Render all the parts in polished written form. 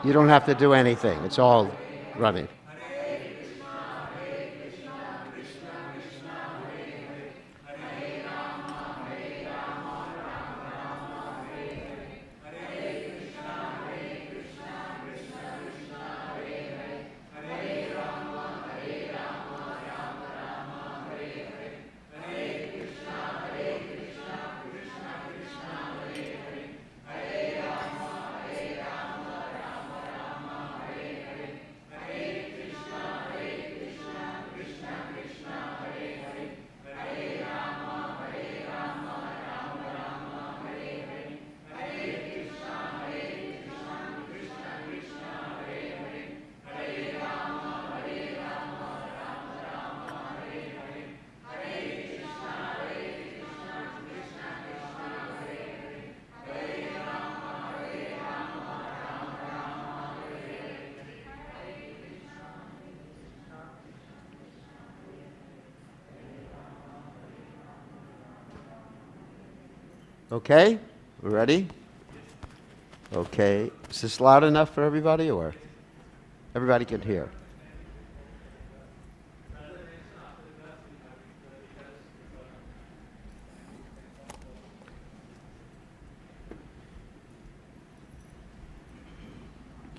You don't have to do anything. It's all running. Okay, we're ready? Okay, is this loud enough for everybody, or everybody can hear?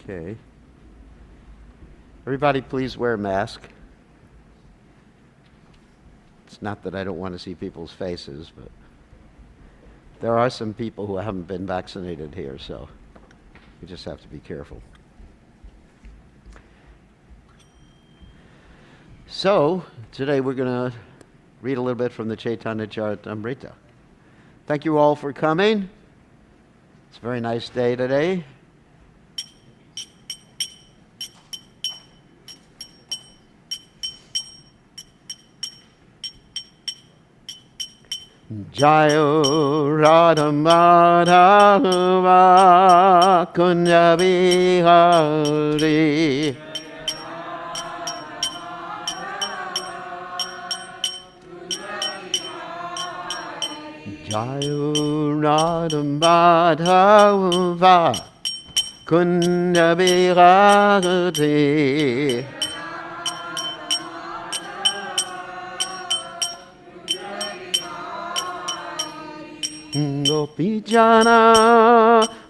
Okay. Everybody please wear a mask. It's not that I don't want to see people's faces, but there are some people who haven't been vaccinated here, so you just have to be careful. So, today we're going to read a little bit from the Chaitanya Charitamrita. Thank you all for coming. It's a very nice day today. Jayo Radha Madhava Kunya Bihari Jayo Radha Madhava Kunya Bihari Gopijana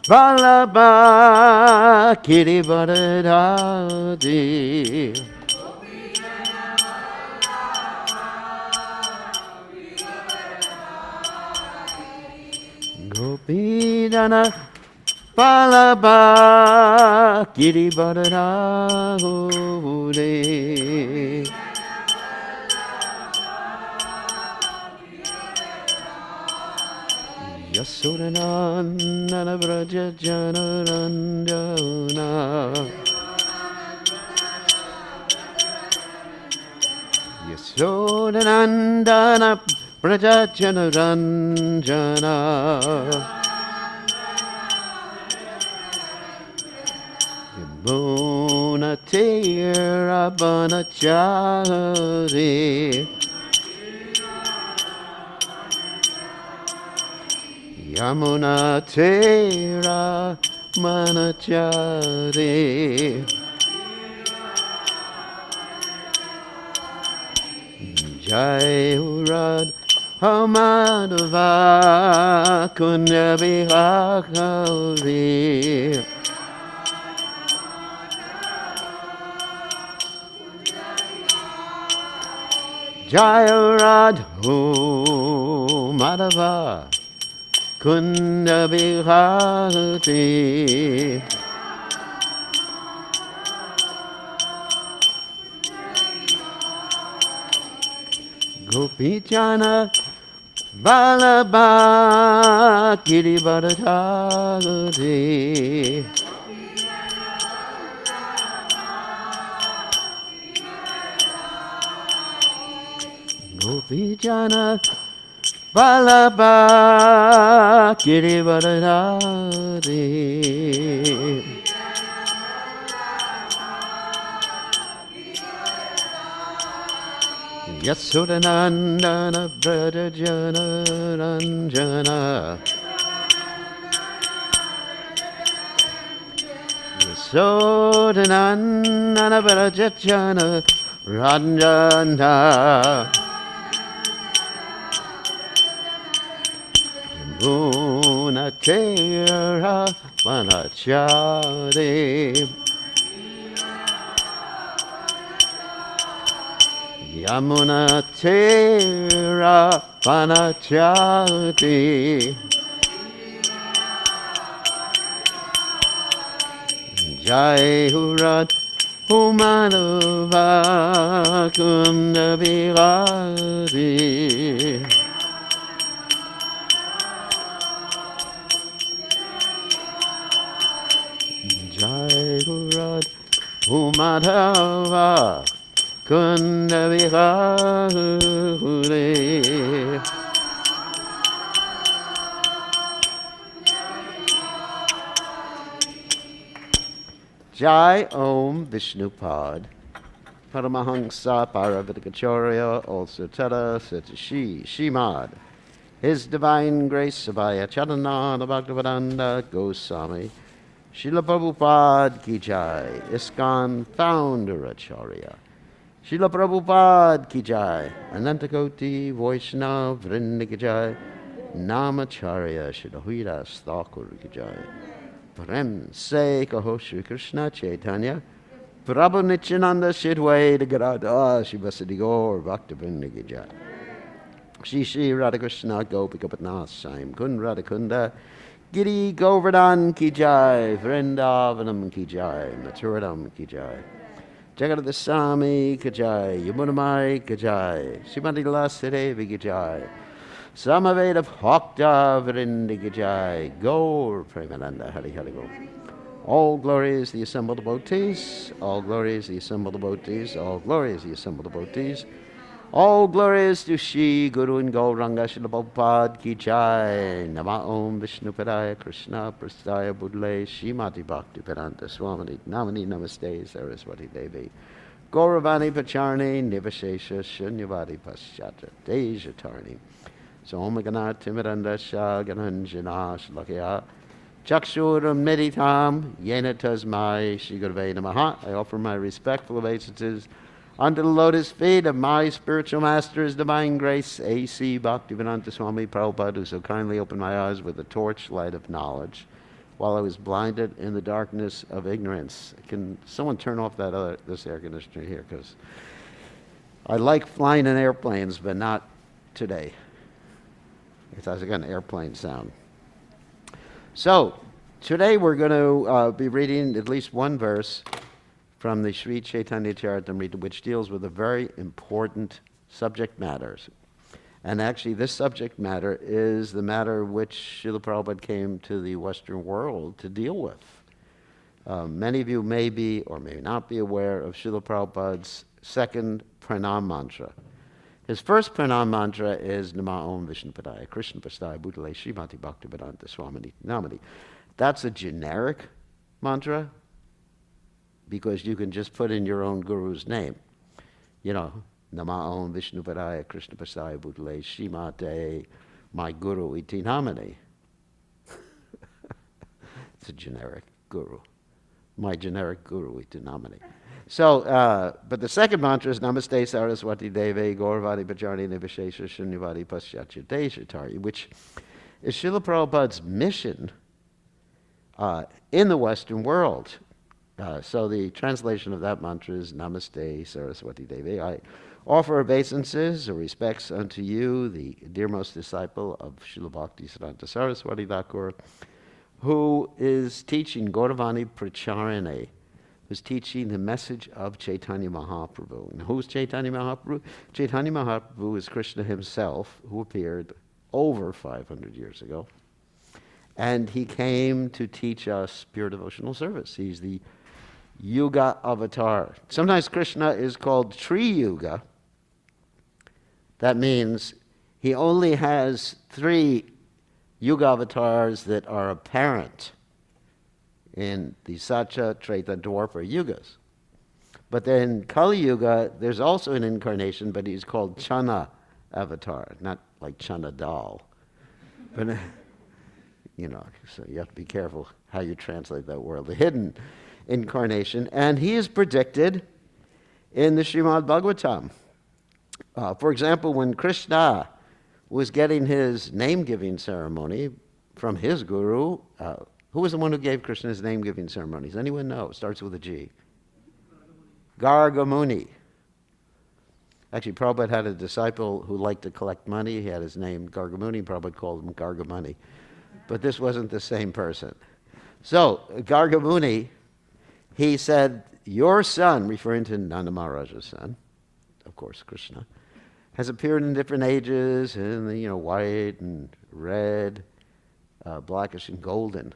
Vallabha Kirivardhari Gopijana Vallabha Kirivardhari Yasodanandana Vraja Janaranjana Yasodanandana Vraja Janaranjana Yamuna Tera Banachari Yamuna Tera Manachari Jai Urad Hamadava Kunya Bihari Jai Urad Madhava Kunda Bihari Gopijana Vallabha Kirivardhari Gopijana Vallabha Kirivardhari Yasodanandana Vraja Janaranjana Sodanana Parajachana Ranjana Munatera Manachari Yamunatera Manachari Jai Hurat Humanava Kunda Bihari Jai Hurat Humadava Kunda Bihari Jai Om Vishnupad Paramahansa Paravitakacharya Also Tada Satashi Shimad His Divine Grace Sabaya Chadananda Bhaktivedanta Goswami Srila Prabhupada Ki Jai ISKCON Founder Acharya Srila Prabhupada Ki Jai Anantakoti Vaishnava Vrinda Ki Jai Namacharya Srila Huidas Thakur Ki Jai Prem Se Kaho Shri Krishna Chaitanya Prabhu Nityananda Shidway Gadada Shivasadi Gaur Bhaktivinoda Ki Jai Shri Shri Radhakrishna Gopikapatna Saim Kun Radhakunda Giri Govardhan Ki Jai Vrindavanam Ki Jai Mathuradam Ki Jai Jagadasami Ki Jai Yamunamai Ki Jai Srimati Lasadevi Ki Jai Samaveda Bhakta Vrinda Ki Jai Gaur Premananda Hari Hari Gaur All glory is the assembled devotees, all glory is the assembled devotees, all glory is the assembled devotees. All glory is to Shri Guru and Gauranga Srila Prabhupada Ki Jai. Nama Om Vishnupadaya Krishna Prasthaya Budle Shrimati Bhakti Vedanta Swamini Namani Namaste Saraswati Devi Gauravani Pacharni Nivashesha Shunyavadi Paschata Dejatarni Somagana Timiranda Shah Gananjana Shlakya Chakshuram Meditam Yena Tasmai Shri Gurave Namaha. I offer my respectful obeisances unto the lotus feet of my spiritual master, His Divine Grace, A.C. Bhaktivedanta Swami Prabhupada, who so kindly opened my eyes with the torchlight of knowledge while I was blinded in the darkness of ignorance. Can someone turn off this air conditioner here? Because I like flying in airplanes, but not today. It has an airplane sound. So, today we're going to be reading at least one verse from the Sri Chaitanya Charitamrita, which deals with a very important subject matter. And actually, this subject matter is the matter which Srila Prabhupada came to the Western world to deal with. Many of you may be or may not be aware of Srila Prabhupada's second pranam mantra. His first pranam mantra is Nama Om Vishnupadaya Krishna Prasthaya Bhutale Srimati Bhaktivedanta Swamini Namani. That's a generic mantra because you can just put in your own guru's name. You know, Nama Om Vishnupadaya Krishna Prasthaya Bhutale Srimate my guru iti namani. It's a generic guru. My generic guru iti namani. So, but the second mantra is Namaste Saraswati Deve Gauravadi Bhajarni Nivashesha Shunyavadi Paschatya Deshatari, which is Srila Prabhupada's mission in the Western world. So the translation of that mantra is Namaste Saraswati Deve. I offer obeisances or respects unto you, the dearmost disciple of Srila Bhakti Siddhanta Saraswati Thakur, who is teaching Gauravani Pracharane, who's teaching the message of Chaitanya Mahaprabhu. And who's Chaitanya Mahaprabhu? Chaitanya Mahaprabhu is Krishna himself, who appeared over 500 years ago. And he came to teach us pure devotional service. He's the Yuga avatar. Sometimes Krishna is called Tri Yuga. That means he only has 3 Yuga avatars that are apparent in the Satya, Treta, Dwapara Yugas. But then Kali Yuga, there's also an incarnation, but he's called Chana avatar, not like Chana Dal. But, you know, so you have to be careful how you translate that word. The hidden incarnation, and he is predicted in the Srimad Bhagavatam. For example, when Krishna was getting his name-giving ceremony from his guru, who was the one who gave Krishna his name-giving ceremony? Does anyone know? It starts with a G. Garga Muni. Actually, Prabhupada had a disciple who liked to collect money. He had his name Garga Muni. Prabhupada called him Garga Money. But this wasn't the same person. So, Garga Muni, he said, your son, referring to Nanda Maharaja's son, of course, Krishna, has appeared in different ages, in the, white and red, blackish and golden.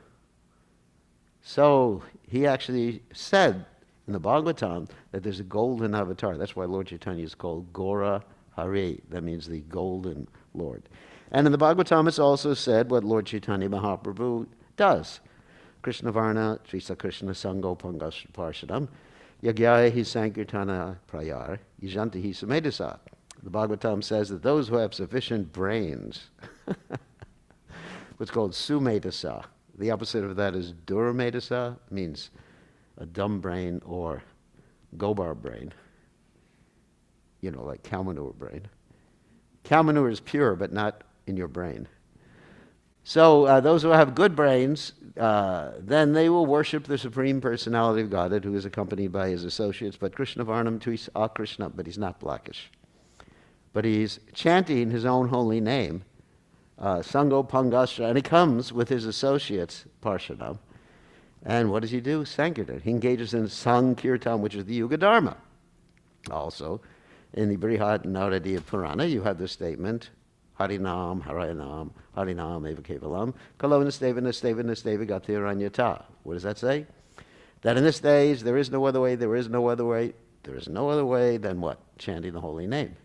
So he actually said in the Bhagavatam that there's a golden avatar. That's why Lord Chaitanya is called Gora Hari. That means the golden Lord. And in the Bhagavatam it's also said what Lord Chaitanya Mahaprabhu does. Krishna Varna, Trisa Krishna Sango Pangas Parshadam, Yagyaya hi Sankirtana Prayar, Yajanti hi Samedasa. The Bhagavatam says that those who have sufficient brains, what's called sumedasa, the opposite of that is duramedasa, means a dumb brain or gobar brain, like cow manure brain. Cow manure is pure, but not in your brain. So those who have good brains, then they will worship the Supreme Personality of Godhead, who is accompanied by his associates. But Krishna Varnam Tuis Krishna, but he's not blackish. But he's chanting his own holy name, Sango Pangastra, and he comes with his associates, Parshadam. And what does he do? Sankirtan. He engages in Sankirtan, which is the Yuga Dharma. Also, in the Brihad Naradiya Purana, you have the statement, Harinam, Harayanam, Harinam, Eva Kevalam, Kalo Nasteva, Nasteva, Nasteva, Gatiranyata. What does that say? That in this days there is no other way, there is no other way, there is no other way than what? Chanting the holy name.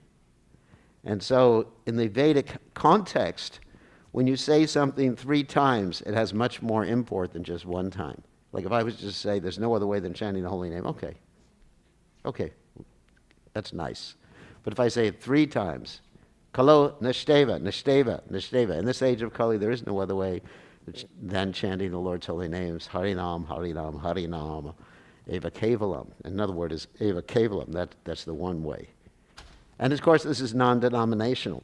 And so, in the Vedic context, when you say something 3 times, it has much more import than just one time. Like if I was to just say, there's no other way than chanting the holy name, okay, that's nice. But if I say it 3 times, Kalo Nashteva, Nashteva, Nashteva, in this age of Kali, there is no other way than chanting the Lord's holy names, Harinam, Harinam, Harinam, Eva Kevalam. Another word is Eva Kevalam, that's the one way. And of course, this is non-denominational.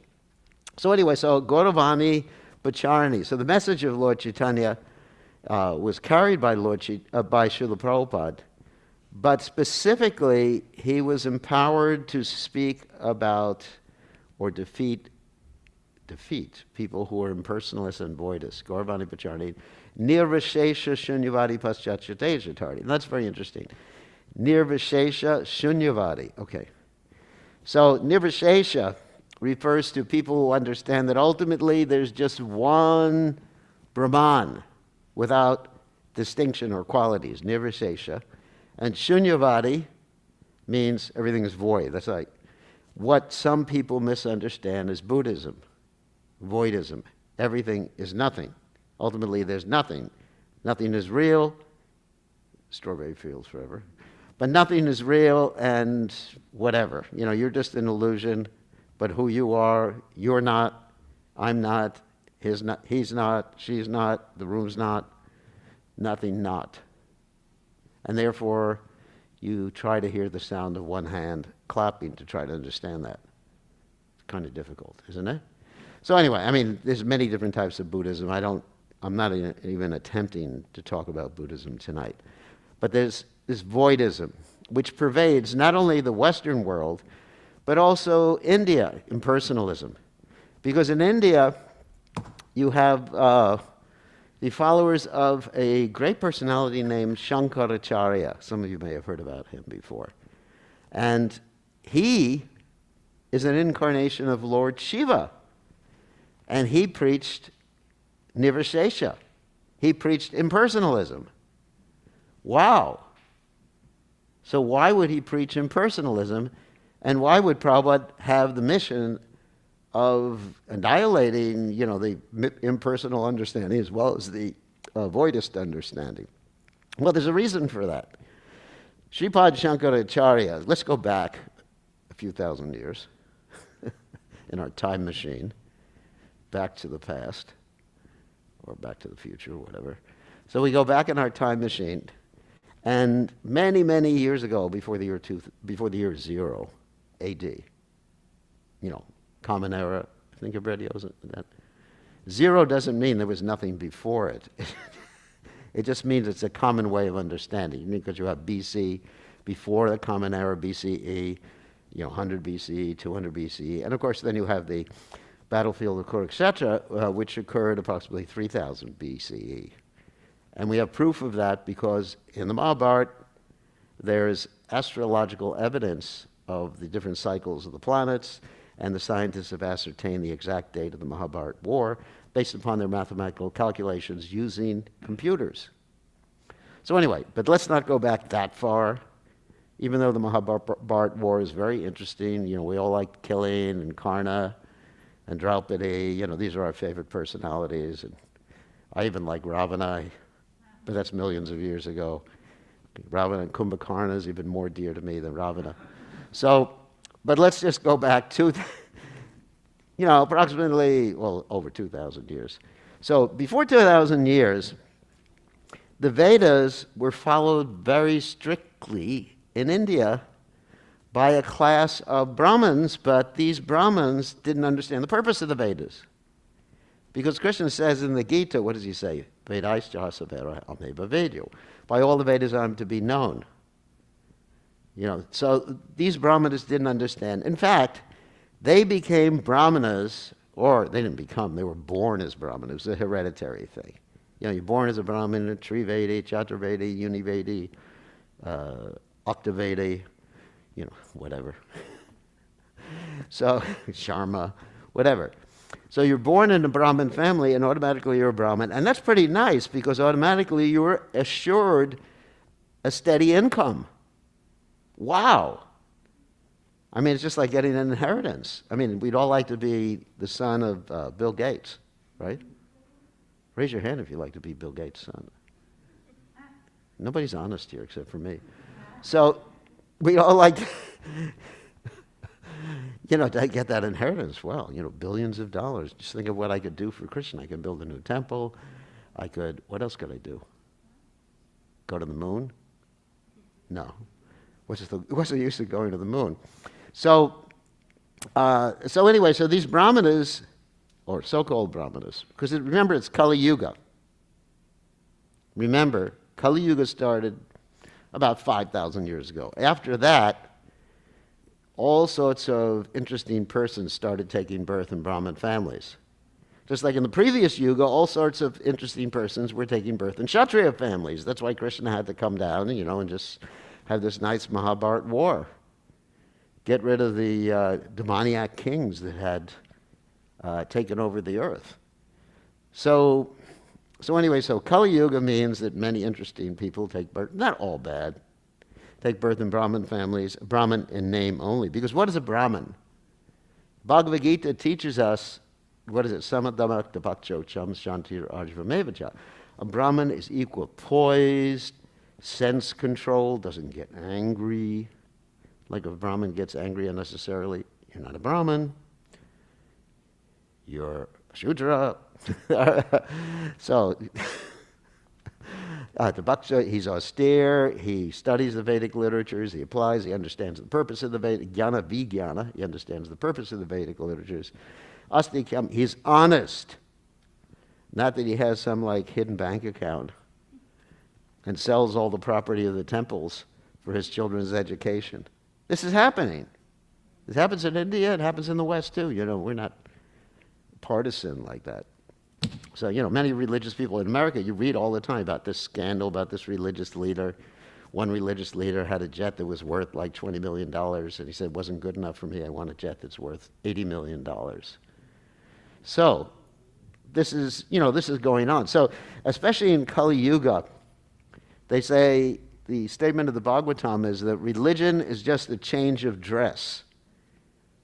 So anyway, so Gauravani Bacharani. So the message of Lord Chaitanya was carried by by Srila Prabhupada, but specifically he was empowered to speak about or defeat people who are impersonalists and voidists. Gauravani Bacharani. Nirvishesha Shunyavadi Paschatyateja Tardi. And that's very interesting. Nirvishesha Shunyavadi. Okay. So Nirvishesha refers to people who understand that ultimately there's just one Brahman without distinction or qualities, Nirvishesha. And Shunyavadi means everything is void. That's like what some people misunderstand as Buddhism, voidism. Everything is nothing. Ultimately there's nothing. Nothing is real. Strawberry fields forever. But nothing is real and whatever. You're just an illusion. But who you are, you're not, I'm not, he's not, she's not, the room's not, nothing not. And therefore, you try to hear the sound of one hand clapping to try to understand that. It's kind of difficult, isn't it? So anyway, there's many different types of Buddhism. I'm not even attempting to talk about Buddhism tonight. But there's this voidism, which pervades not only the Western world, but also India, impersonalism. Because in India, you have the followers of a great personality named Shankaracharya. Some of you may have heard about him before. And he is an incarnation of Lord Shiva. And he preached Nirvishesha. He preached impersonalism. Wow. So why would he preach impersonalism? And why would Prabhupada have the mission of annihilating, the impersonal understanding as well as the voidist understanding? Well, there's a reason for that. Sripad Shankaracharya, let's go back a few thousand years in our time machine, back to the past, or back to the future, whatever. So we go back in our time machine, And many, many years ago, before the year 0 AD, Common Era, I think of radios. That 0 doesn't mean there was nothing before it. It just means it's a common way of understanding. Because you have BC, before the Common Era, BCE, 100 BCE, 200 BCE, and of course then you have the battlefield of Kurukshetra, which occurred approximately 3000 BCE. And we have proof of that because in the Mahabharat, there's astrological evidence of the different cycles of the planets, and the scientists have ascertained the exact date of the Mahabharat war based upon their mathematical calculations using computers. So anyway, but let's not go back that far. Even though the Mahabharat war is very interesting, we all like killing, and Karna and Draupadi, these are our favorite personalities. And I even like Ravana, but that's millions of years ago. Ravana and Kumbhakarna is even more dear to me than Ravana. So, but let's just go back to, approximately, over 2,000 years. So before 2,000 years, the Vedas were followed very strictly in India by a class of Brahmins, but these Brahmins didn't understand the purpose of the Vedas. Because Krishna says in the Gita, what does he say? Vedaischa ameva vedyo. By all the Vedas I'm to be known. So these Brahmanas didn't understand. In fact, they became Brahmanas, or they didn't become, they were born as Brahmanas. It was a hereditary thing. You're born as a Brahmin, Trivedi, Chaturvedi, Univedi, Octavedi, whatever. So, Sharma, whatever. So you're born in a Brahmin family, and automatically you're a Brahmin. And that's pretty nice, because automatically you're assured a steady income. Wow. I mean, it's just like getting an inheritance. I mean, we'd all like to be the son of Bill Gates, right? Raise your hand if you'd like to be Bill Gates' son. Nobody's honest here except for me. So we all like to get that inheritance. Well, billions of dollars. Just think of what I could do for Krishna. I could build a new temple. What else could I do? Go to the moon? No. What's the use of going to the moon? So anyway, so these Brahmanas, or so-called Brahmanas, because remember, it's Kali Yuga. Remember, Kali Yuga started about 5,000 years ago. After that, all sorts of interesting persons started taking birth in Brahmin families. Just like in the previous Yuga, all sorts of interesting persons were taking birth in Kshatriya families. That's why Krishna had to come down, and just have this nice Mahabharat war. Get rid of the demoniac kings that had taken over the earth. So anyway, Kali Yuga means that many interesting people take birth, not all bad, take birth in Brahmin families, Brahmin in name only. Because what is a Brahmin? Bhagavad Gita teaches us, what is it? Samadhammak tapakcho cham shantir arjvamevacha. A Brahmin is equipoised, sense control, doesn't get angry. Like if a Brahmin gets angry unnecessarily, you're not a Brahmin. You're a Shudra. So, the Bhakta, he's austere, he studies the Vedic literatures, he applies, he understands the purpose of the Vedic, jnana vijnana, he understands the purpose of the Vedic literatures. Astikam, he's honest. Not that he has some hidden bank account and sells all the property of the temples for his children's education. This is happening. This happens in India, it happens in the West too. We're not partisan like that. So, many religious people in America, you read all the time about this scandal, about this religious leader. One religious leader had a jet that was worth like $20 million, and he said, it wasn't good enough for me, I want a jet that's worth $80 million. So, this is going on. So, especially in Kali Yuga, they say, the statement of the Bhagavatam is that religion is just a change of dress.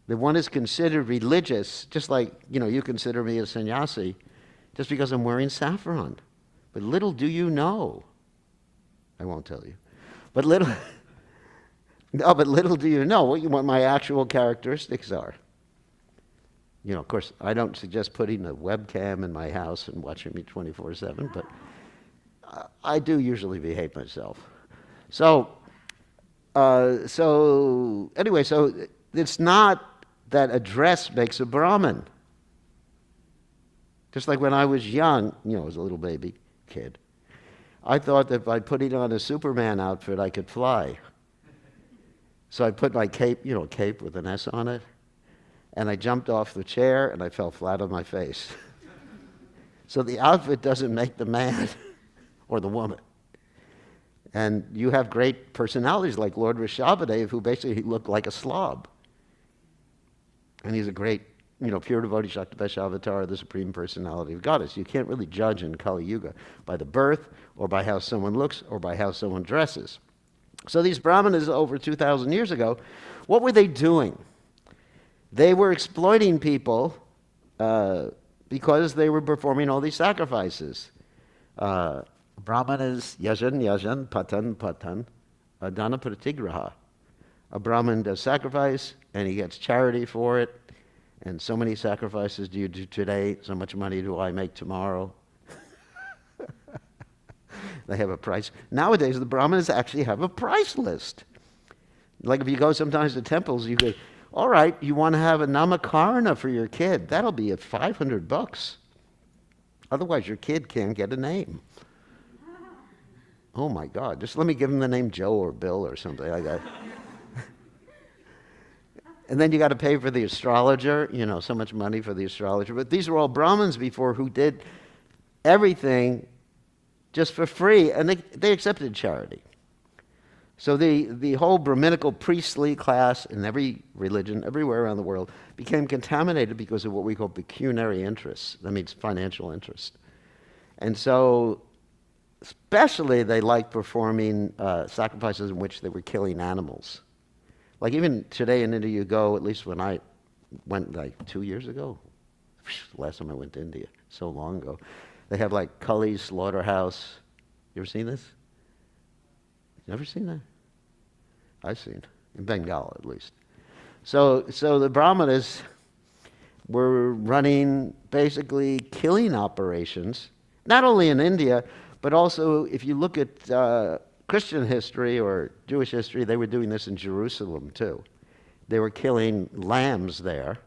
That one is considered religious, just like, you consider me a sannyasi, just because I'm wearing saffron. But little do you know. I won't tell you. But little do you know what my actual characteristics are. Of course, I don't suggest putting a webcam in my house and watching me 24/7, but I do usually behave myself. So, anyway, so it's not that a dress makes a Brahmin. Just like when I was young, as a little baby kid, I thought that by putting on a Superman outfit, I could fly. So I put my cape, cape with an S on it, and I jumped off the chair and I fell flat on my face. So the outfit doesn't make the man or the woman. And you have great personalities like Lord Rishabhadev, who basically looked like a slob. And he's a great, pure devotee, Shaktivesh avatar, the supreme personality of Goddess. You can't really judge in Kali Yuga by the birth or by how someone looks or by how someone dresses. So these Brahmanas over 2,000 years ago, what were they doing? They were exploiting people because they were performing all these sacrifices. Brahmanas yajan, patan, dana pratigraha. A Brahmin does sacrifice, and he gets charity for it. And so many sacrifices do you do today, so much money do I make tomorrow. They have a price. Nowadays, the Brahmanas actually have a price list. Like if you go sometimes to temples, you go, all right, you want to have a namakarna for your kid. That'll be at $500. Otherwise, your kid can't get a name. Oh my God, just let me give him the name Joe or Bill or something like that. And then you got to pay for the astrologer, so much money for the astrologer. But these were all Brahmins before who did everything just for free, and they accepted charity. So the whole Brahminical priestly class in every religion, everywhere around the world, became contaminated because of what we call pecuniary interests. That means financial interest. And so especially they liked performing sacrifices in which they were killing animals. Like even today in India, you go, at least when I went like 2 years ago, last time I went to India, so long ago, they have like Kali's slaughterhouse. You ever seen this? Never seen that? I've seen, in Bengal at least. So the Brahmanas were running basically killing operations, not only in India, but also if you look at Christian history or Jewish history, they were doing this in Jerusalem too. They were killing lambs there,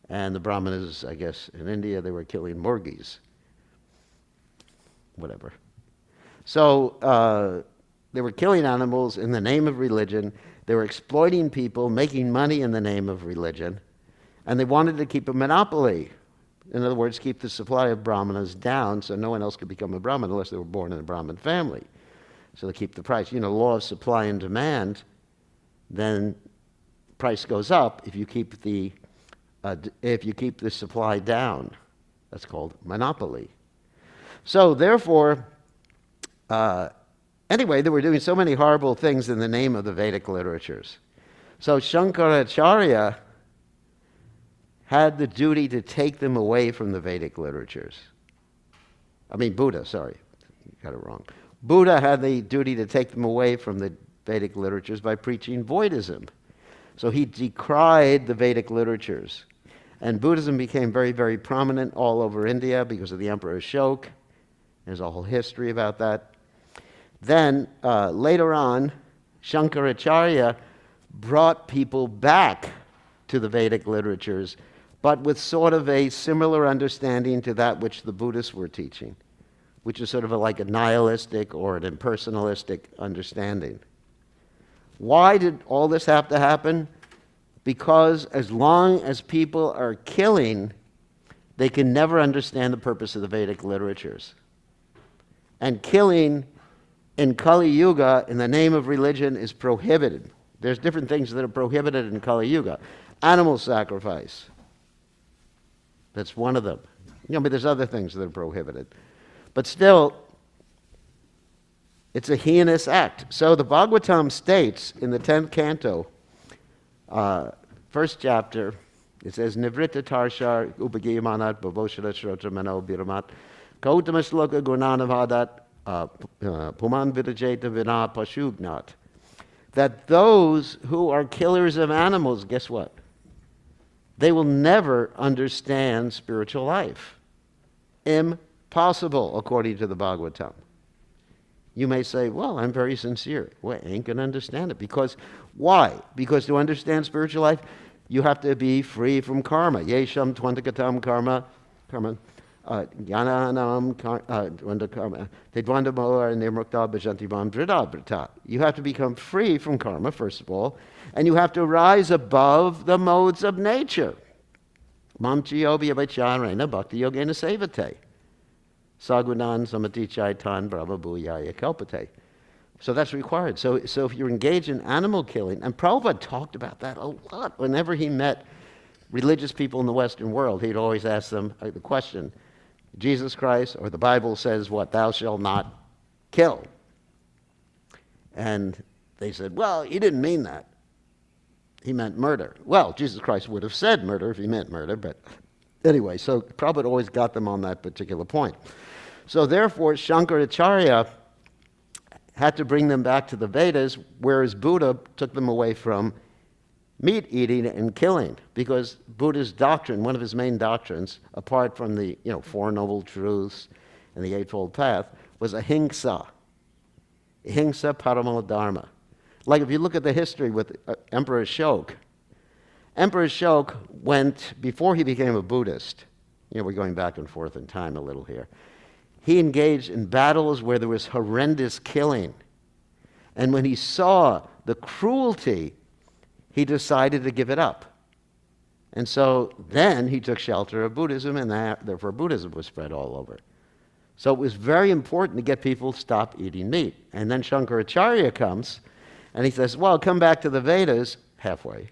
and the Brahmanas, I guess, in India, they were killing murgis. Whatever. So they were killing animals in the name of religion. They were exploiting people, making money in the name of religion, and they wanted to keep a monopoly. In other words, keep the supply of Brahmanas down so no one else could become a Brahmin unless they were born in a Brahmin family. So they keep the price. Law of supply and demand, then price goes up if you keep the supply down. That's called monopoly. So therefore, anyway, they were doing so many horrible things in the name of the Vedic literatures. So Shankaracharya had the duty to take them away from the Vedic literatures. Buddha, sorry, got it wrong. Buddha had the duty to take them away from the Vedic literatures by preaching Voidism. So he decried the Vedic literatures. And Buddhism became very, very prominent all over India because of the Emperor Ashoka. There's a whole history about that. Then, later on, Shankaracharya brought people back to the Vedic literatures, but with sort of a similar understanding to that which the Buddhists were teaching, which is sort of like a nihilistic or an impersonalistic understanding. Why did all this have to happen? Because as long as people are killing, they can never understand the purpose of the Vedic literatures. And killing in Kali Yuga in the name of religion is prohibited. There's different things that are prohibited in Kali Yuga. Animal sacrifice. That's one of them. But there's other things that are prohibited. But still, it's a heinous act. So the Bhagavatam states in the 10th canto, first chapter, it says, Nivritta tarshar upagiyamanat bhavoshara shrotra mano biramat kautama shloka gunanavadat puman vidajeta vina pashugnat. That those who are killers of animals, guess what? They will never understand spiritual life. Impossible, according to the Bhagavatam. You may say, well, I'm very sincere. Well, I ain't going to understand it. Because, why? Because to understand spiritual life, you have to be free from karma. Yesham twantakatam karma, jnanam dvanda karma, te dvanda moha nirmukta bhajanti mam drida brita. You have to become free from karma, first of all, and you have to rise above the modes of nature. Mam chiyo vyabhacharena bhakti yogena sevate. Sagunan samati chaitan brahma bhuyaya kalpate. So that's required. So if you're engaged in animal killing, and Prabhupada talked about that a lot whenever he met religious people in the Western world, he'd always ask them the question, Jesus Christ or the Bible says what? Thou shalt not kill. And they said, well, he didn't mean that. He meant murder. Well, Jesus Christ would have said murder if he meant murder, but anyway, so Prabhupada always got them on that particular point. So therefore, Shankaracharya had to bring them back to the Vedas, whereas Buddha took them away from meat eating and killing, because Buddha's doctrine, one of his main doctrines, apart from the Four Noble Truths and the Eightfold Path, was ahimsa. Ahimsa paramo dharma. Like if you look at the history with Emperor Ashoka, Emperor Ashoka went, before he became a Buddhist, we're going back and forth in time a little here, he engaged in battles where there was horrendous killing. And when he saw the cruelty, he decided to give it up. And so then he took shelter of Buddhism, and therefore Buddhism was spread all over. So it was very important to get people to stop eating meat. And then Shankaracharya comes, and he says, well, come back to the Vedas halfway.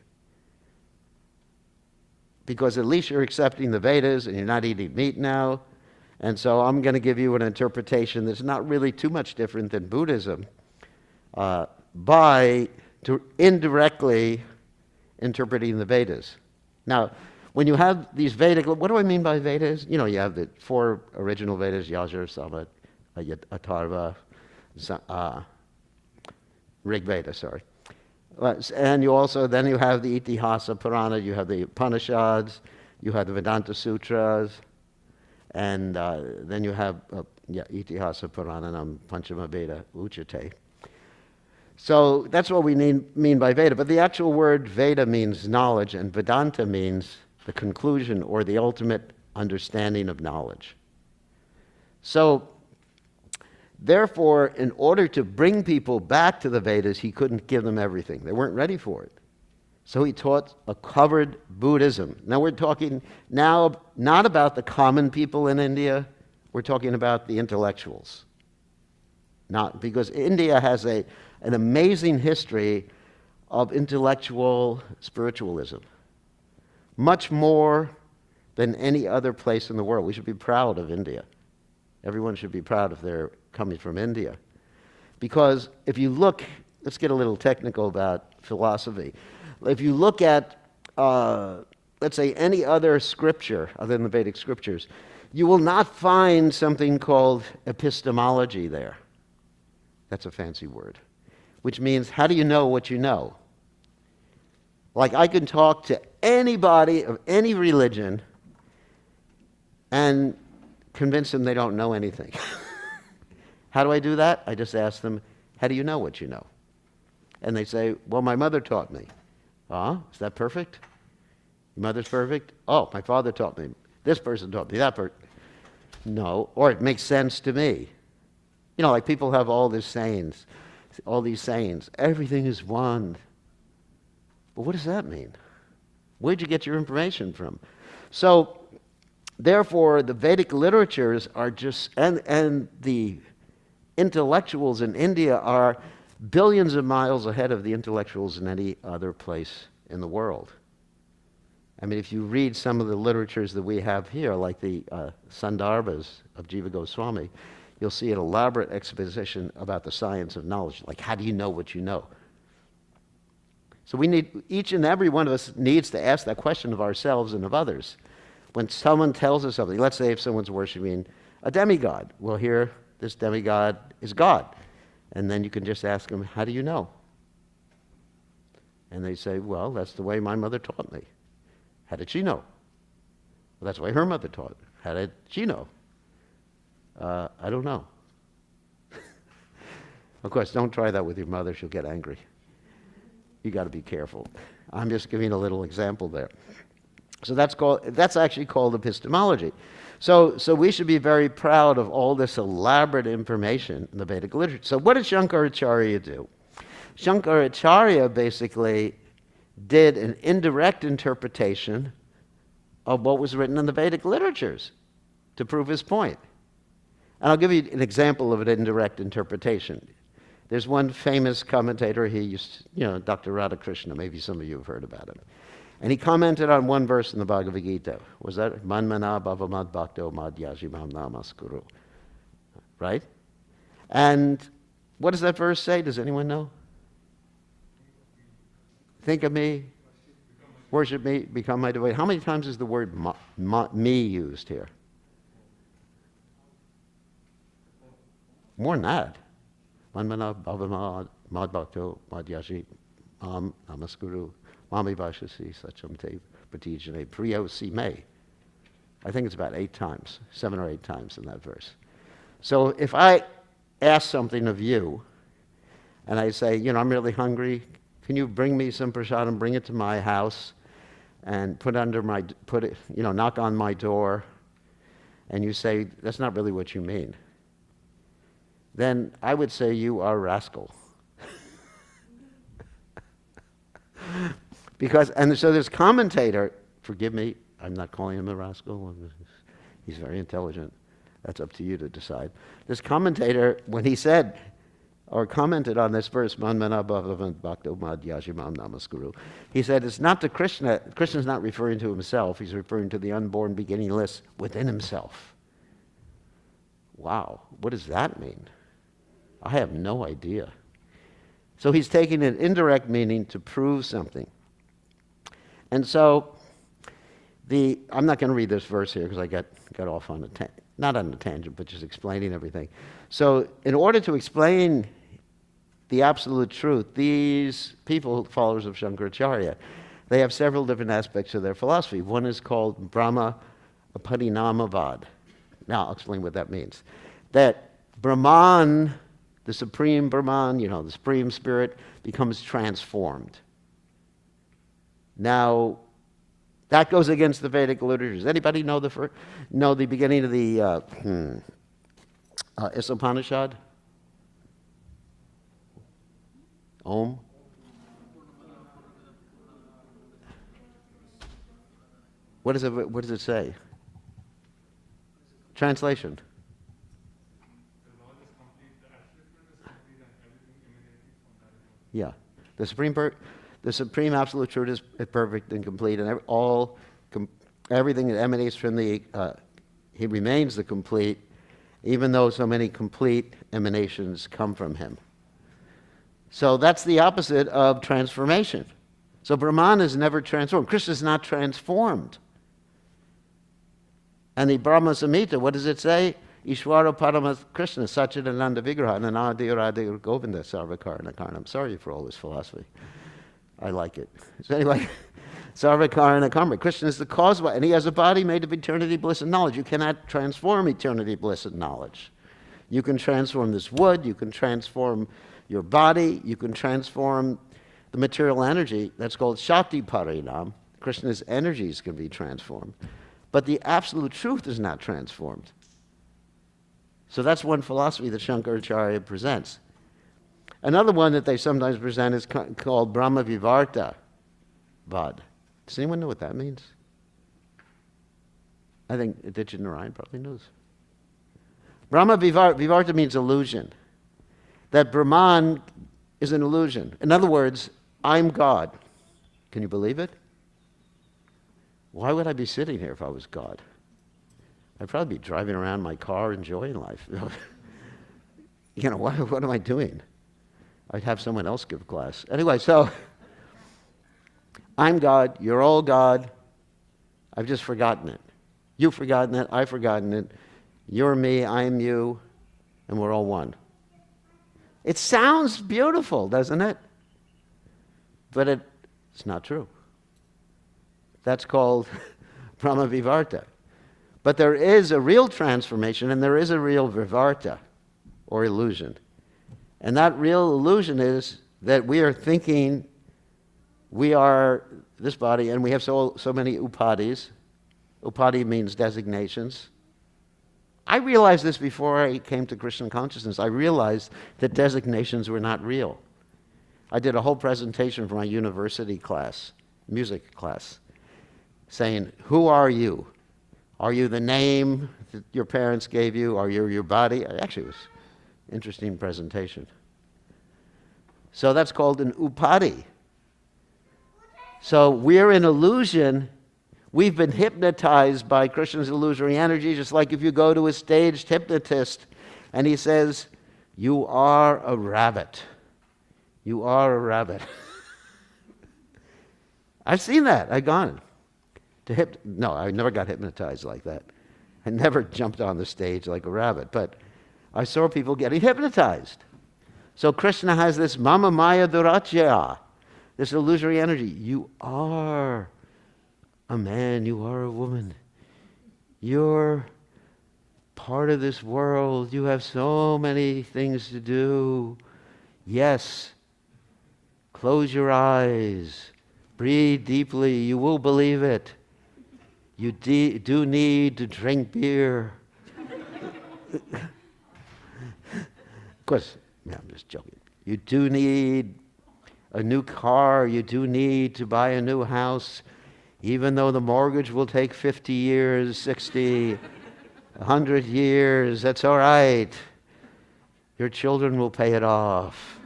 Because at least you're accepting the Vedas, and you're not eating meat now. And so I'm going to give you an interpretation that's not really too much different than Buddhism by indirectly interpreting the Vedas. Now, when you have these Vedic, what do I mean by Vedas? You have the four original Vedas, Yajur, Samad, Atharva, Rig Veda, sorry. And you also, then you have the Itihasa Purana, you have the Upanishads, you have the Vedanta Sutras, and then you have Itihasa Purananam Panchama Veda Uchate. So that's what we mean by Veda. But the actual word Veda means knowledge, and Vedanta means the conclusion or the ultimate understanding of knowledge. So, therefore, in order to bring people back to the Vedas, he couldn't give them everything. They weren't ready for it. So he taught a covered Buddhism. Now we're talking now not about the common people in India, we're talking about the intellectuals. Not because India has an amazing history of intellectual spiritualism. Much more than any other place in the world. We should be proud of India. Everyone should be proud if they're coming from India. Because if you look, let's get a little technical about philosophy. If you look at, let's say, any other scripture other than the Vedic scriptures, you will not find something called epistemology there. That's a fancy word. Which means, how do you know what you know? Like, I can talk to anybody of any religion and convince them they don't know anything. How do I do that? I just ask them, how do you know what you know? And they say, well, my mother taught me. Is that perfect? Your mother's perfect? Oh, my father taught me. This person taught me. That person. No. Or it makes sense to me. Like people have all these sayings. Everything is one. But what does that mean? Where'd you get your information from? So, therefore, the Vedic literatures are just, and the intellectuals in India are billions of miles ahead of the intellectuals in any other place in the world. I mean, if you read some of the literatures that we have here, like the Sandarbhas of Jiva Goswami, you'll see an elaborate exposition about the science of knowledge. Like, how do you know what you know? So each and every one of us needs to ask that question of ourselves and of others. When someone tells us something, let's say if someone's worshiping a demigod, well, here, this demigod is God. And then you can just ask them, how do you know? And they say, well, that's the way my mother taught me. How did she know? Well, that's the way her mother taught. How did she know? I don't know. Of course, don't try that with your mother. She'll get angry. You got to be careful. I'm just giving a little example there. So that's actually called epistemology. So we should be very proud of all this elaborate information in the Vedic literature. So what did Shankaracharya do? Shankaracharya basically did an indirect interpretation of what was written in the Vedic literatures to prove his point. And I'll give you an example of an indirect interpretation. There's one famous commentator, Dr. Radhakrishna, maybe some of you have heard about him. And he commented on one verse in the Bhagavad Gita. Was that Manmana Bhavamad Bhakto Madhyajimam Namaskuru? Right? And what does that verse say? Does anyone know? Think of me, worship me, become my devotee. How many times is the word me used here? More than that. Manmana Bhavamad Bhakto Madhyajimam Namaskuru. Mami Vashasi Sachamte Pratijane Priyo Si Me. I think it's about 8 times, 7 or 8 times in that verse. So if I ask something of you, and I say, I'm really hungry, can you bring me some prasadam, bring it to my house, and knock on my door, and you say, that's not really what you mean, then I would say you are a rascal. So this commentator, forgive me, I'm not calling him a rascal, he's very intelligent, that's up to you to decide. This commentator, when he said, or commented on this verse, Manmana Bhavavan Bhakto Madhyajimam Namaskuru, he said it's not to Krishna, Krishna's not referring to himself, he's referring to the unborn beginningless within himself. Wow, what does that mean? I have no idea. So he's taking an indirect meaning to prove something. And so, I'm not going to read this verse here because I got off on not on a tangent, but just explaining everything. So in order to explain the absolute truth, these people, followers of Shankaracharya, they have several different aspects of their philosophy. One is called Brahma Parinamavad. Now, I'll explain what that means. That Brahman, the supreme Brahman, the supreme spirit, becomes transformed. Now, that goes against the Vedic literatures. Anybody know the beginning of the Upanishad? Om? What does it say? Translation. Yeah. The supreme absolute truth is perfect and complete, and everything that emanates from he remains the complete, even though so many complete emanations come from him. So that's the opposite of transformation. So Brahman is never transformed. Krishna is not transformed. And the Brahma Samhita, what does it say? Ishvara Parama Krishna Satchidananda Vigraha Nanadi Radha Govinda Sarvakarna Karnam. Sorry for all this philosophy. I like it. So anyway, Sarvakarna Karma. Krishna is the cause of it, and he has a body made of eternity, bliss, and knowledge. You cannot transform eternity, bliss, and knowledge. You can transform this wood, you can transform your body, you can transform the material energy. That's called Shakti Parinam. Krishna's energies can be transformed. But the absolute truth is not transformed. So that's one philosophy that Shankaracharya presents. Another one that they sometimes present is called Brahma Vivarta Vad. Does anyone know what that means? I think Aditya Narayan probably knows. Brahma Vivarta means illusion. That Brahman is an illusion. In other words, I'm God. Can you believe it? Why would I be sitting here if I was God? I'd probably be driving around my car enjoying life. What am I doing? I'd have someone else give class. Anyway, so I'm God, you're all God. I've just forgotten it. You've forgotten it, I've forgotten it. You're me, I'm you, and we're all one. It sounds beautiful, doesn't it? But it's not true. That's called Brahma Vivarta. But there is a real transformation and there is a real Vivarta, or illusion. And that real illusion is that we are thinking we are this body, and we have so many upadhis. Upadhi means designations. I realized this before I came to Krishna consciousness. I realized that designations were not real. I did a whole presentation for my university class, music class, saying, who are you? Are you the name that your parents gave you? Are you your body? Actually, it was an interesting presentation. So that's called an upadhi. So we're in illusion. We've been hypnotized by Krishna's illusory energy, just like if you go to a staged hypnotist and he says, you are a rabbit. You are a rabbit. I've seen that. I've gone to no, I never got hypnotized like that. I never jumped on the stage like a rabbit, but I saw people getting hypnotized. So Krishna has this mama maya durachya, this illusory energy. You are a man, you are a woman. You're part of this world. You have so many things to do. Yes. Close your eyes. Breathe deeply. You will believe it. You do need to drink beer. Of course, yeah, I'm just joking. You do need a new car. You do need to buy a new house. Even though the mortgage will take 50 years, 60, 100 years, that's all right. Your children will pay it off.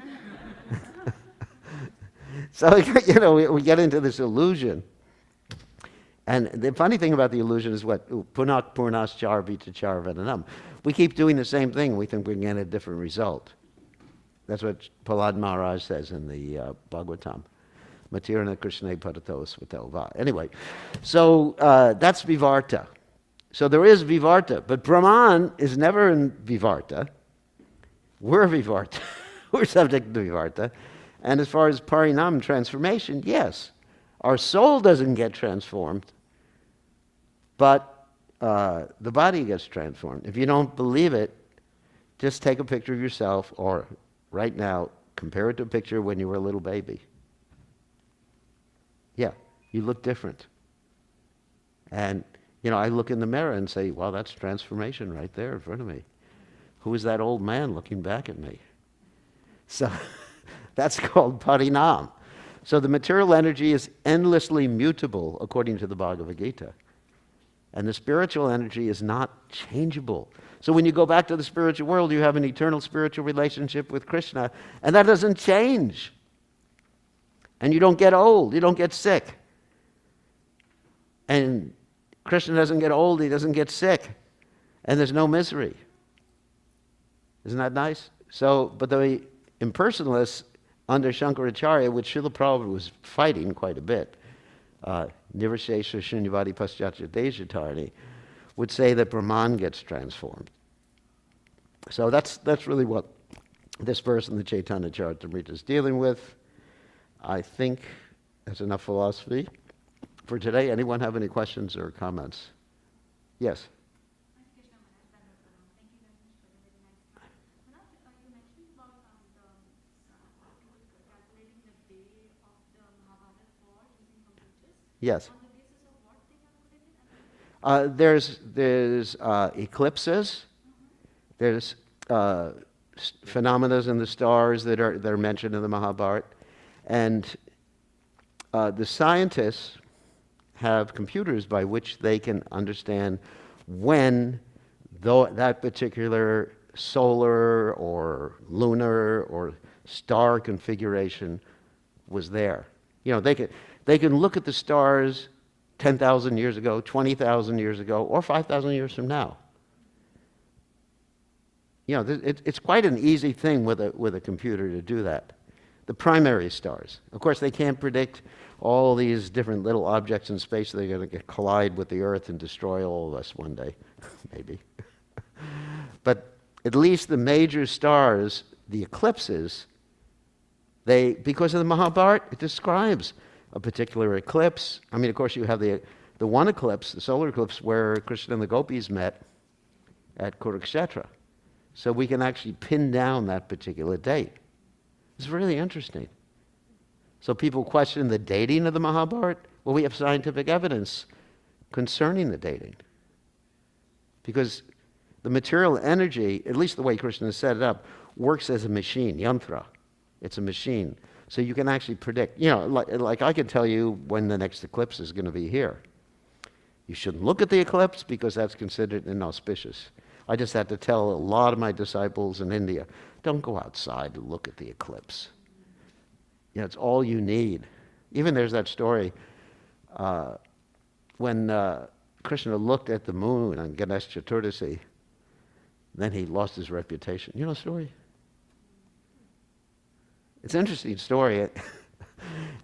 So, we get into this illusion. And the funny thing about the illusion is what? Punak purnaschar vitachar vedanam. We keep doing the same thing. We think we're going to get a different result. That's what Prahlad Maharaj says in the Bhagavatam. Matirana Krishna Parato Svatelva. Anyway, so that's Vivarta. So there is Vivarta, but Brahman is never in Vivarta. We're Vivarta. We're subject to Vivarta. And as far as Parinam, transformation, yes. Our soul doesn't get transformed, but the body gets transformed. If you don't believe it, just take a picture of yourself, or right now, compare it to a picture when you were a little baby. Yeah, you look different. And, I look in the mirror and say, well, that's transformation right there in front of me. Who is that old man looking back at me? So that's called parinam. So the material energy is endlessly mutable, according to the Bhagavad Gita. And the spiritual energy is not changeable. So when you go back to the spiritual world, you have an eternal spiritual relationship with Krishna, and that doesn't change. And you don't get old, you don't get sick. And Krishna doesn't get old, he doesn't get sick. And there's no misery. Isn't that nice? So, but the impersonalists under Shankaracharya, which Srila Prabhupada was fighting quite a bit, Nirvishesha Shunyavadi Paschatya Deshatarni, would say that Brahman gets transformed. So that's really what this verse in the Chaitanya Charitamrita is dealing with. I think that's enough philosophy for today. Anyone have any questions or comments? Yes? Yes. There's eclipses. There's phenomena in the stars that are mentioned in the Mahabharat. And the scientists have computers by which they can understand when that particular solar or lunar or star configuration was there. They can look at the stars 10,000 years ago, 20,000 years ago, or 5,000 years from now. It's quite an easy thing with a computer to do that. The primary stars. Of course, they can't predict all these different little objects in space that are going to collide with the Earth and destroy all of us one day, maybe. But at least the major stars, the eclipses, because of the Mahabharat, it describes a particular eclipse. I mean, of course, you have the one eclipse, the solar eclipse, where Krishna and the gopis met at Kurukshetra. So we can actually pin down that particular date. It's really interesting. So people question the dating of the Mahabharat. Well, we have scientific evidence concerning the dating. Because the material energy, at least the way Krishna set it up, works as a machine, yantra. It's a machine. So you can actually predict, like I can tell you when the next eclipse is going to be here. You shouldn't look at the eclipse because that's considered inauspicious. I just had to tell a lot of my disciples in India, don't go outside to look at the eclipse. It's all you need. Even there's that story when Krishna looked at the moon on Ganesh Chaturdasi, then he lost his reputation. You know the story? It's an interesting story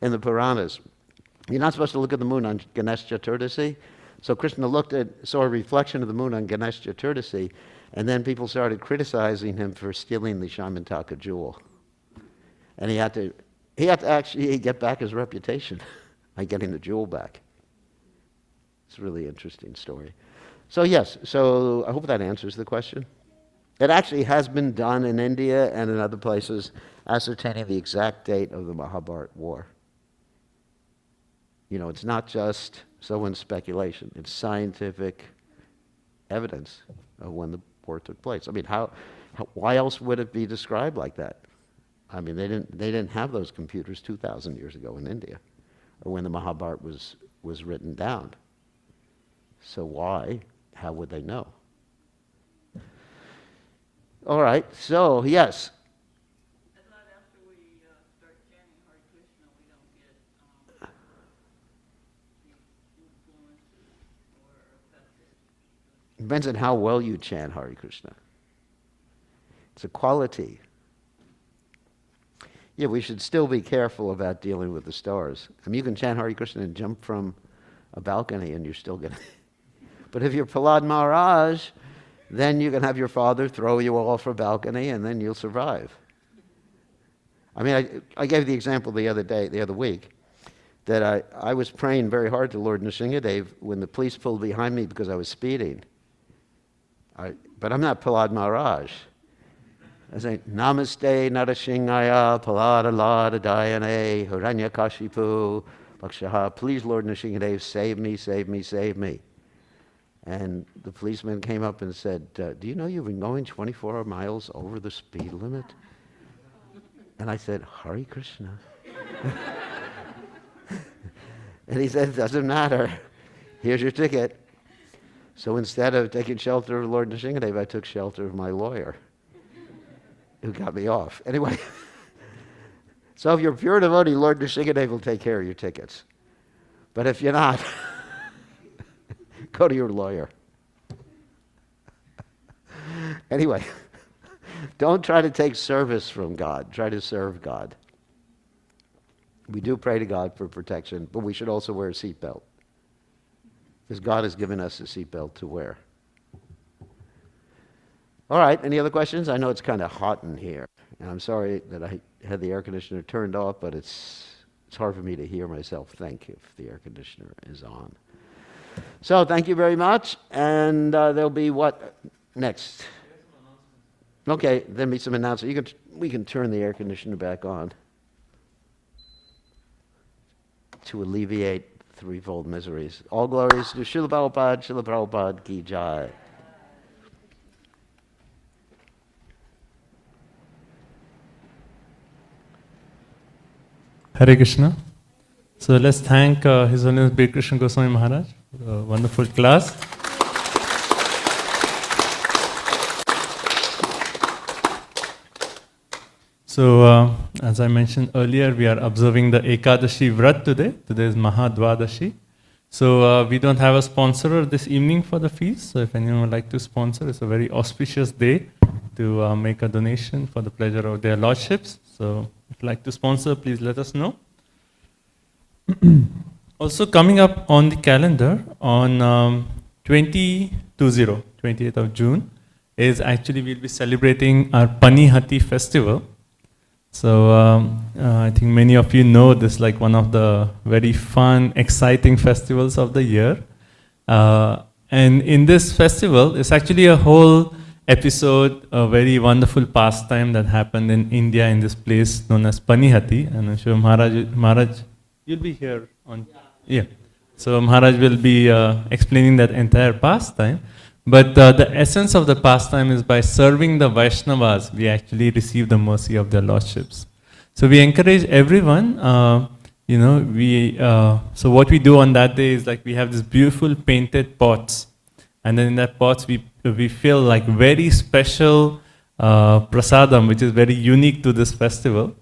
in the Puranas. You're not supposed to look at the moon on Ganesh Chaturdasi. So Krishna saw a reflection of the moon on Ganesh Chaturdasi, and then people started criticizing him for stealing the Shamantaka jewel. And he had to actually get back his reputation by getting the jewel back. It's a really interesting story. So yes, I hope that answers the question. It actually has been done in India and in other places, ascertaining the exact date of the Mahabharat war. It's not just someone's speculation. It's scientific evidence of when the war took place. I mean, why else would it be described like that? I mean, they didn't have those computers 2,000 years ago in India, or when the Mahabharat was written down. So why? How would they know? All right. So yes. I thought after we start chanting Hare Krishna, we don't get the influences or affected. Depends on how well you chant Hare Krishna. It's a quality. Yeah, we should still be careful about dealing with the stars. I mean, you can chant Hare Krishna and jump from a balcony and you're still going to... But if you're Prahlad Maharaj, then you can have your father throw you off a balcony and then you'll survive. I mean, I gave the example the other week, that I was praying very hard to Lord Nrsingadev when the police pulled behind me because I was speeding. But I'm not Prahlad Maharaj. I say, Namaste Narasingaya Palada Lada Dayane Hiranyakashipu Lakshaha. Please, Lord Nrsingadev, save me, save me, save me. And the policeman came up and said, do you know you've been going 24 miles over the speed limit? And I said, Hare Krishna. And he said, it doesn't matter. Here's your ticket. So instead of taking shelter of Lord Nrsingadev, I took shelter of my lawyer, who got me off. Anyway, so if you're a pure devotee, Lord Nrsingadev will take care of your tickets. But if you're not, go to your lawyer. Anyway, don't try to take service from God. Try to serve God. We do pray to God for protection, but we should also wear a seatbelt, because God has given us a seatbelt to wear. All right, any other questions? I know it's kind of hot in here, and I'm sorry that I had the air conditioner turned off, but it's hard for me to hear myself think if the air conditioner is on. So thank you very much, and there'll be what next? Okay, there'll be some announcements. We can turn the air conditioner back on to alleviate threefold miseries. All glories to Srila Prabhupada ki jai. Hare Krishna. So let's thank His Holiness Bir Krishna Goswami Maharaj for a wonderful class. So as I mentioned earlier, we are observing the Ekadashi Vrat today. Today is Mahadvadashi. So we don't have a sponsor this evening for the feast. So if anyone would like to sponsor, it's a very auspicious day to make a donation for the pleasure of their lordships. So if you'd like to sponsor, please let us know. Also coming up on the calendar on 28th of June is actually we'll be celebrating our Pani Hati festival. So I think many of you know this, like one of the very fun, exciting festivals of the year. And in this festival, it's actually a whole episode, a very wonderful pastime that happened in India in this place known as Pani hati. And I'm sure Maharaj, you'll be here on. Yeah. So Maharaj will be explaining that entire pastime. But the essence of the pastime is by serving the Vaishnavas, we actually receive the mercy of their lordships. So we encourage everyone, so what we do on that day is like we have these beautiful painted pots. And then in that pots we fill like very special prasadam, which is very unique to this festival.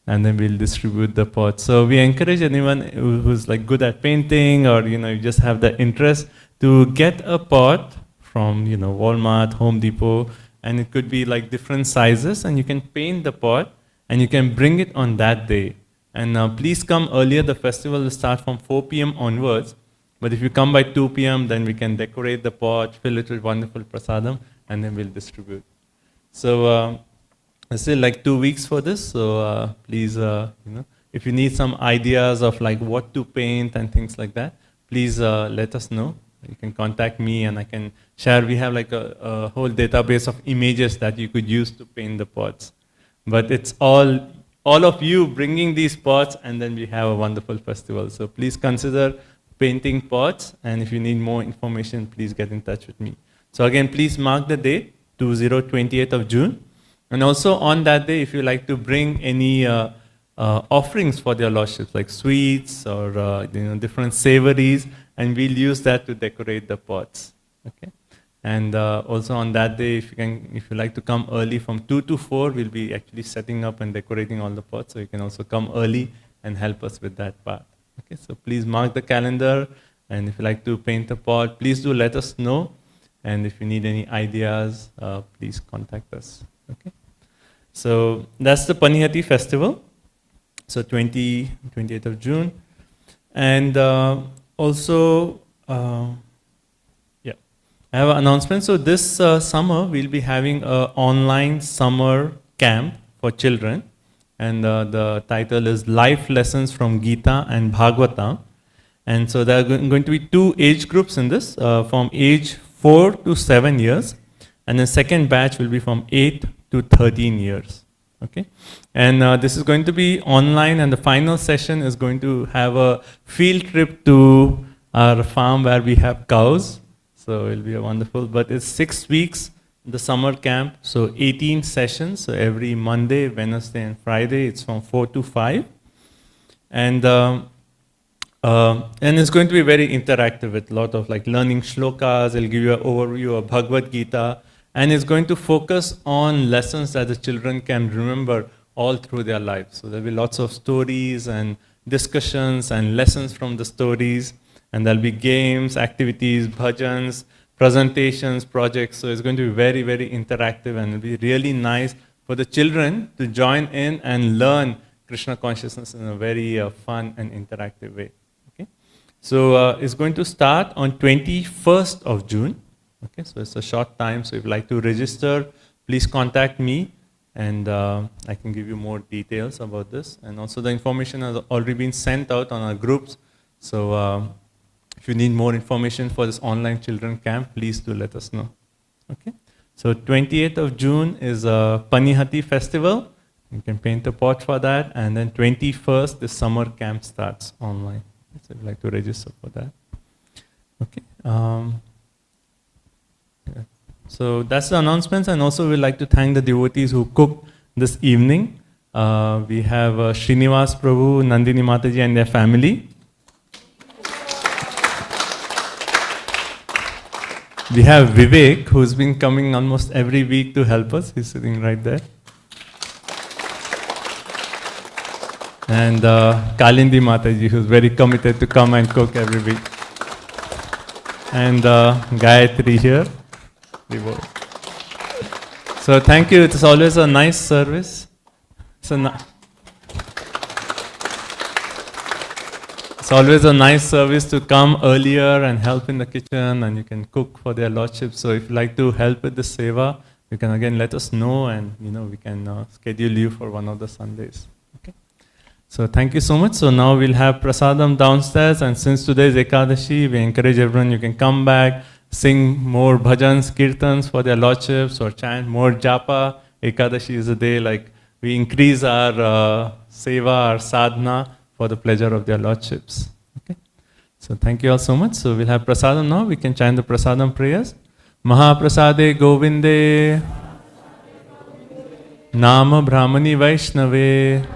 And then we'll distribute the pots. So we encourage anyone who's like good at painting or, you just have the interest to get a pot from, Walmart, Home Depot, and it could be like different sizes, and you can paint the pot and you can bring it on that day. And please come earlier. The festival will start from 4 p.m. onwards. But if you come by 2 p.m., then we can decorate the pot, fill it with wonderful prasadam, and then we'll distribute. So it's still like 2 weeks for this. So please, if you need some ideas of like what to paint and things like that, please let us know. You can contact me and I can share. We have like a whole database of images that you could use to paint the pots. But it's all of you bringing these pots, and then we have a wonderful festival. So please consider painting pots, and if you need more information, please get in touch with me. So again, please mark the date, 28th of June. And also on that day, if you like to bring any offerings for their lordships, like sweets or different savories, and we'll use that to decorate the pots. Okay. And also on that day, if you like to come early from 2 to 4, we'll be actually setting up and decorating all the pots. So you can also come early and help us with that part. Okay. So please mark the calendar, and if you like to paint a pot, please do let us know. And if you need any ideas, please contact us. Okay. So that's the Pani hati festival. So 28th of June. And also, I have an announcement. So this summer, we'll be having an online summer camp for children. And the title is Life Lessons from Gita and Bhagavata. And so there are going to be 2 age groups in this, from age 4 to 7 years. And the second batch will be from 8 to 13 years. Okay, and this is going to be online, and the final session is going to have a field trip to our farm where we have cows. So it'll be a wonderful, but it's 6 weeks, the summer camp, so 18 sessions. So every Monday, Wednesday, and Friday, it's from 4 to 5. And it's going to be very interactive with a lot of like learning shlokas. It'll give you an overview of Bhagavad Gita. And it's going to focus on lessons that the children can remember all through their lives. So there'll be lots of stories and discussions and lessons from the stories. And there'll be games, activities, bhajans, presentations, projects. So it's going to be very, very interactive, and it'll be really nice for the children to join in and learn Krishna consciousness in a very fun and interactive way. Okay? So it's going to start on 21st of June. Okay, so it's a short time. So if you'd like to register, please contact me, and I can give you more details about this. And also the information has already been sent out on our groups. So if you need more information for this online children camp, please do let us know. Okay, so 28th of June is a Pani hati festival. You can paint a pot for that. And then 21st, the summer camp starts online. So if you'd like to register for that. Okay. So that's the announcements, and also we'd like to thank the devotees who cooked this evening. We have Srinivas Prabhu, Nandini Mataji and their family. We have Vivek, who's been coming almost every week to help us. He's sitting right there. And Kalindi Mataji, who's very committed to come and cook every week. And Gayatri here. So thank you. It's always a nice service. It's always a nice service to come earlier and help in the kitchen, and you can cook for their lordship. So if you'd like to help with the seva, you can again let us know, and we can schedule you for one of the Sundays. Okay. So thank you so much. So now we'll have prasadam downstairs, and since today is Ekadashi, we encourage everyone, you can come back, sing more bhajans, kirtans for their lordships, or chant more japa. Ekadashi is a day like we increase our seva, our sadhana for the pleasure of their lordships. Okay. So thank you all so much. So we'll have prasadam now. We can chant the prasadam prayers. Mahaprasade Govinde Nama Brahmani Vaishnave